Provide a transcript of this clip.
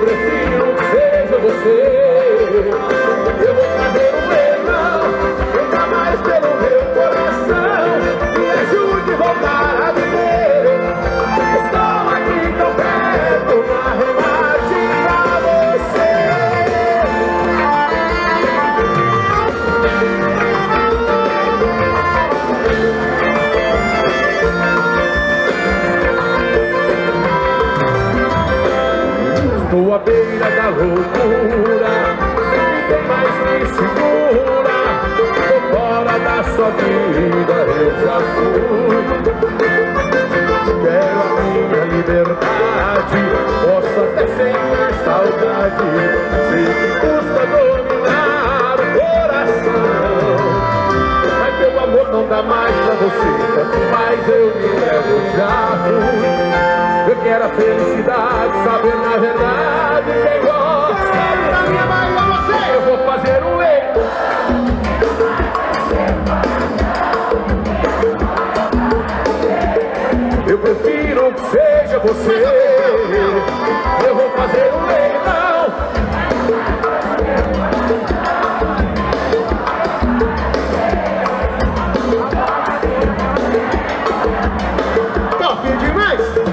prefiro que seja você. Eu vou fazer um leilão, nunca mais pelo meu coração. Me ajude a voltar a viver. Estou aqui tão perto, na remate pra você. Estou à beira da loucura, ninguém mais me segura. Tô fora da sua vida, eu já fui. Quero a minha liberdade, posso até sentir saudade. Sei que custa dominar o coração, mas meu amor não dá mais pra você. Quanto mais eu me levo, já fui. Eu quero a felicidade, saber na verdade quem gosta da minha mãe é você. Eu vou fazer um leito. Eu prefiro que seja você. Eu vou fazer um leilão. Top demais!